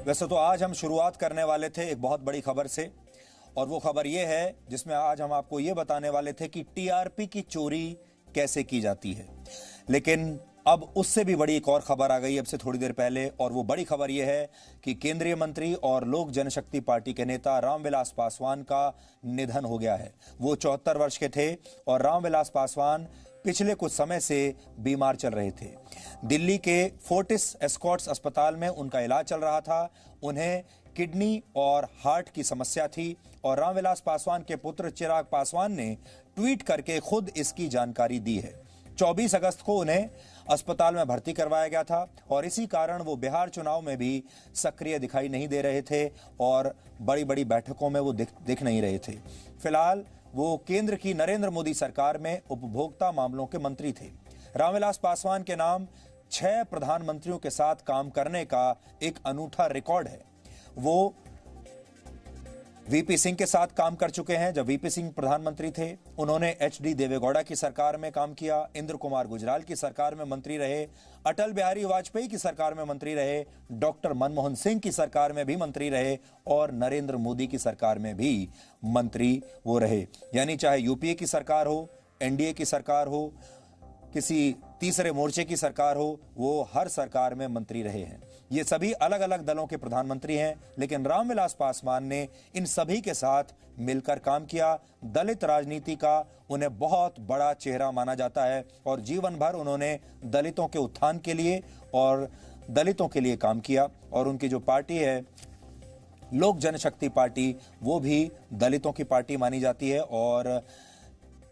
वैसे तो आज हम शुरुआत करने वाले थे एक बहुत बड़ी खबर से, और वो खबर ये है जिसमें आज हम आपको ये बताने वाले थे कि टीआरपी की चोरी कैसे की जाती है। लेकिन अब उससे भी बड़ी एक और खबर आ गई अब से थोड़ी देर पहले, और वो बड़ी खबर ये है कि केंद्रीय मंत्री और लोक जनशक्ति पार्टी के नेता रामविलास पासवान का निधन हो गया है। वो 74 वर्ष के थे और रामविलास पासवान पिछले कुछ समय से बीमार चल रहे थे। दिल्ली के फोर्टिस एस्कॉर्ट्स अस्पताल में उनका इलाज चल रहा था। उन्हें किडनी और हार्ट की समस्या थी और रामविलास पासवान के पुत्र चिराग पासवान ने ट्वीट करके खुद इसकी जानकारी दी है। 24 अगस्त को उन्हें अस्पताल में भर्ती करवाया गया था और इसी कारण वो बिहार चुनाव में भी सक्रिय दिखाई नहीं दे रहे थे और बड़ी बड़ी बैठकों में वो दिख नहीं रहे थे। फिलहाल वो केंद्र की नरेंद्र मोदी सरकार में उपभोक्ता मामलों के मंत्री थे। रामविलास पासवान के नाम 6 प्रधानमंत्रियों के साथ काम करने का एक अनूठा रिकॉर्ड है। वो वीपी सिंह के साथ काम कर चुके हैं जब वीपी सिंह प्रधानमंत्री थे। उन्होंने एचडी देवेगौड़ा की सरकार में काम किया, इंद्र कुमार गुजराल की सरकार में मंत्री रहे, अटल बिहारी वाजपेयी की सरकार में मंत्री रहे, डॉक्टर मनमोहन सिंह की सरकार में भी मंत्री रहे और नरेंद्र मोदी की सरकार में भी मंत्री वो रहे। यानी चाहे यूपीए की सरकार हो, एनडीए की सरकार हो, किसी तीसरे मोर्चे की सरकार हो, वो हर सरकार में मंत्री रहे हैं। ये सभी अलग अलग दलों के प्रधानमंत्री हैं, लेकिन रामविलास पासवान ने इन सभी के साथ मिलकर काम किया। दलित राजनीति का उन्हें बहुत बड़ा चेहरा माना जाता है और जीवन भर उन्होंने दलितों के उत्थान के लिए और दलितों के लिए काम किया। और उनकी जो पार्टी है लोक जनशक्ति पार्टी, वो भी दलितों की पार्टी मानी जाती है। और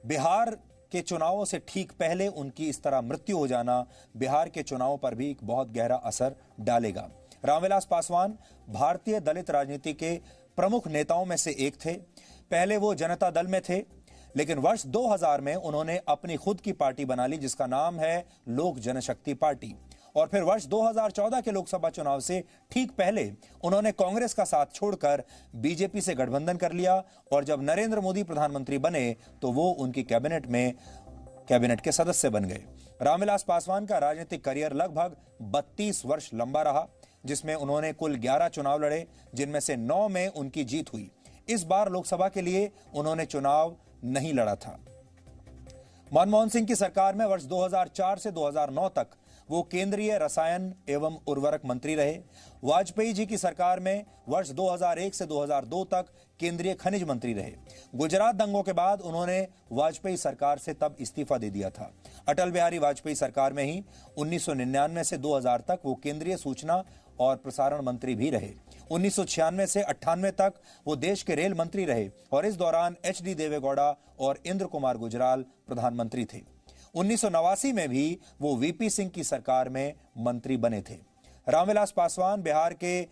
बिहार के चुनावों से ठीक पहले उनकी इस तरह मृत्यु हो जाना बिहार के चुनावों पर भी एक बहुत गहरा असर डालेगा। रामविलास पासवान भारतीय दलित राजनीति के प्रमुख नेताओं में से एक थे। पहले वो जनता दल में थे, लेकिन वर्ष 2000 में उन्होंने अपनी खुद की पार्टी बना ली जिसका नाम है लोक जनशक्ति पार्टी। और फिर वर्ष 2014 के लोकसभा चुनाव से ठीक पहले उन्होंने कांग्रेस का साथ छोड़कर बीजेपी से गठबंधन कर लिया और जब नरेंद्र मोदी प्रधानमंत्री बने तो वो उनकी कैबिनेट के सदस्य बन गए। रामविलास पासवान का राजनीतिक करियर लगभग 32 वर्ष लंबा रहा, जिसमें उन्होंने कुल 11 चुनाव लड़े, जिनमें से 9 में उनकी जीत हुई। इस बार लोकसभा के लिए उन्होंने चुनाव नहीं लड़ा था। मनमोहन सिंह की सरकार में वर्ष 2004 से 2009 तक वो केंद्रीय रसायन एवं उर्वरक मंत्री रहे। वाजपेयी जी की सरकार में वर्ष 2001 से 2002 तक केंद्रीय खनिज मंत्री रहे। गुजरात दंगों के बाद उन्होंने वाजपेयी सरकार से तब इस्तीफा दे दिया था। अटल बिहारी वाजपेयी सरकार में ही 1999 से 2000 तक वो केंद्रीय सूचना और प्रसारण मंत्री भी रहे। 1996 से 98 तक वो देश के रेल मंत्री रहे और इस दौरान एचडी देवेगौड़ा और इंद्र कुमार गुजराल प्रधानमंत्री थे। 1989 में भी वो वीपी सिंह की सरकार में मंत्री बने थे। रामविलास पासवान बिहार के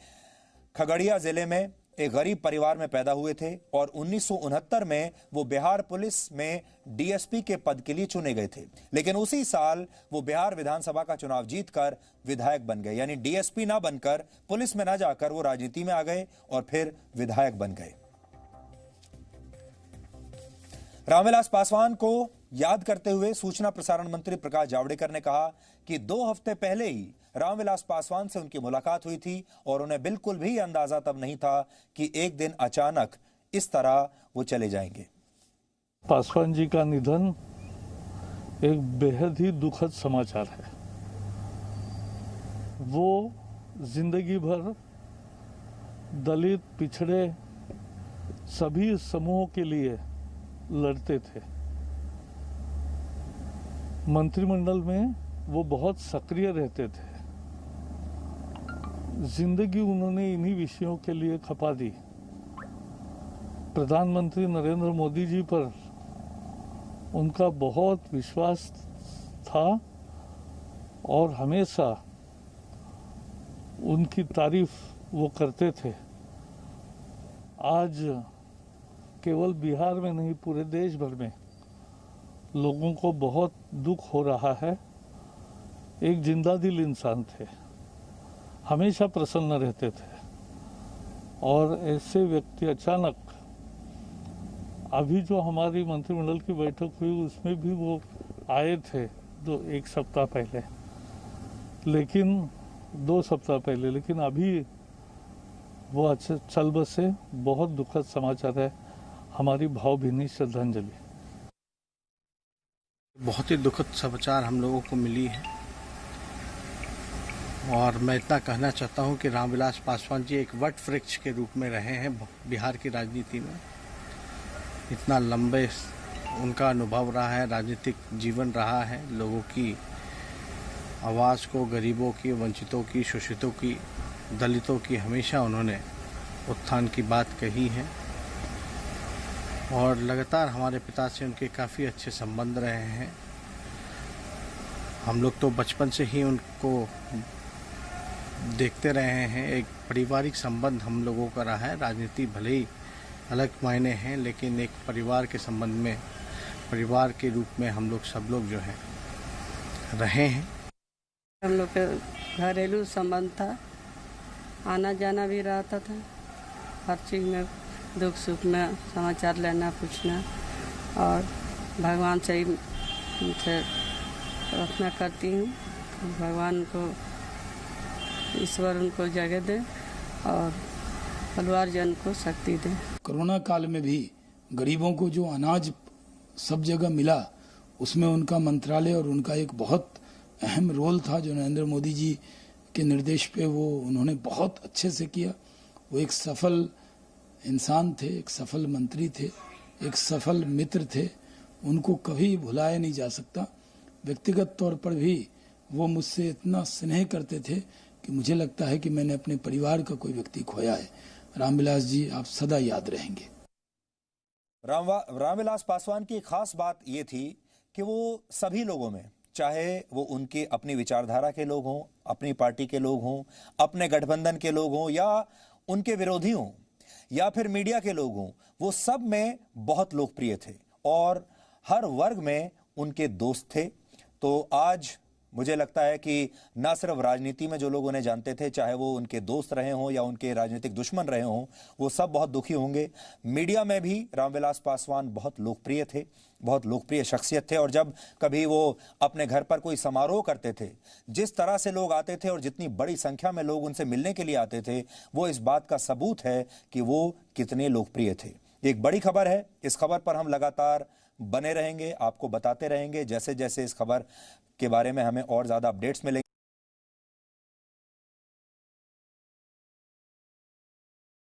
खगड़िया जिले में एक गरीब परिवार में पैदा हुए थे और 1969 में वो बिहार पुलिस में डीएसपी के पद के लिए चुने गए थे। लेकिन उसी साल वो बिहार विधानसभा का चुनाव जीतकर विधायक बन गए, यानी डीएसपी ना बनकर, पुलिस में ना जाकर वो राजनीति में आ गए और फिर विधायक बन गए। रामविलास पासवान को याद करते हुए सूचना प्रसारण मंत्री प्रकाश जावड़ेकर ने कहा कि 2 हफ्ते पहले ही रामविलास पासवान से उनकी मुलाकात हुई थी और उन्हें बिल्कुल भी अंदाजा तब नहीं था कि एक दिन अचानक इस तरह वो चले जाएंगे। पासवान जी का निधन एक बेहद ही दुखद समाचार है। वो जिंदगी भर दलित, पिछड़े सभी समूहों के लिए लड़ते थे। मंत्रिमंडल में वो बहुत सक्रिय रहते थे। जिंदगी उन्होंने इन्हीं विषयों के लिए खपा दी। प्रधानमंत्री नरेंद्र मोदी जी पर उनका बहुत विश्वास था और हमेशा उनकी तारीफ वो करते थे। आज केवल बिहार में नहीं, पूरे देश भर में लोगों को बहुत दुख हो रहा है। एक जिंदा दिल इंसान थे, हमेशा प्रसन्न रहते थे और ऐसे व्यक्ति अचानक, अभी जो हमारी मंत्रिमंडल की बैठक हुई उसमें भी वो आए थे एक सप्ताह पहले, लेकिन 2 सप्ताह पहले, लेकिन अभी वो अच्छा चल बसे, बहुत दुखद समाचार है। हमारी भावभीनी श्रद्धांजलि। बहुत ही दुखद समाचार हम लोगों को मिली है और मैं इतना कहना चाहता हूं कि रामविलास पासवान जी एक वट वृक्ष के रूप में रहे हैं बिहार की राजनीति में। इतना लंबे उनका अनुभव रहा है, राजनीतिक जीवन रहा है। लोगों की आवाज़ को, गरीबों की, वंचितों की, शोषितों की, दलितों की हमेशा उन्होंने उत्थान की बात कही है और लगातार हमारे पिता से उनके काफ़ी अच्छे संबंध रहे हैं। हम लोग तो बचपन से ही उनको देखते रहे हैं। एक पारिवारिक संबंध हम लोगों का रहा है। राजनीति भले ही अलग मायने हैं, लेकिन एक परिवार के संबंध में, परिवार के रूप में हम लोग सब लोग जो है रहे हैं। हम लोग के घरेलू संबंध था, आना जाना भी रहता था, हर चीज़ में दुख सुख में समाचार लेना, पूछना, और भगवान से ही उनसे प्रार्थना करती हूँ। भगवान को, ईश्वर उनको जगह दे और परिवार जन को शक्ति दे। कोरोना काल में भी गरीबों को जो अनाज सब जगह मिला, उसमें उनका मंत्रालय और उनका एक बहुत अहम रोल था, जो नरेंद्र मोदी जी के निर्देश पे वो उन्होंने बहुत अच्छे से किया। वो एक सफल इंसान थे, एक सफल मंत्री थे, एक सफल मित्र थे। उनको कभी भुलाया नहीं जा सकता। व्यक्तिगत तौर पर भी वो मुझसे इतना स्नेह करते थे कि मुझे लगता है कि मैंने अपने परिवार का कोई व्यक्ति खोया है। रामविलास जी, आप सदा याद रहेंगे। रामविलास पासवान की खास बात ये थी कि वो सभी लोगों में, चाहे वो उनके अपनी विचारधारा के लोग हों, अपनी पार्टी के लोग हों, अपने गठबंधन के लोग हों, या उनके विरोधी हों, या फिर मीडिया के लोग हों, वो सब में बहुत लोकप्रिय थे और हर वर्ग में उनके दोस्त थे। तो आज मुझे लगता है कि ना सिर्फ राजनीति में जो लोग उन्हें जानते थे, चाहे वो उनके दोस्त रहे हों या उनके राजनीतिक दुश्मन रहे हों, वो सब बहुत दुखी होंगे। मीडिया में भी रामविलास पासवान बहुत लोकप्रिय थे, बहुत लोकप्रिय शख्सियत थे। और जब कभी वो अपने घर पर कोई समारोह करते थे, जिस तरह से लोग आते थे और जितनी बड़ी संख्या में लोग उनसे मिलने के लिए आते थे, वो इस बात का सबूत है कि वो कितने लोकप्रिय थे। एक बड़ी खबर है, इस खबर पर हम लगातार बने रहेंगे, आपको बताते रहेंगे जैसे जैसे इस खबर के बारे में हमें और ज़्यादा अपडेट्स मिलेंगे।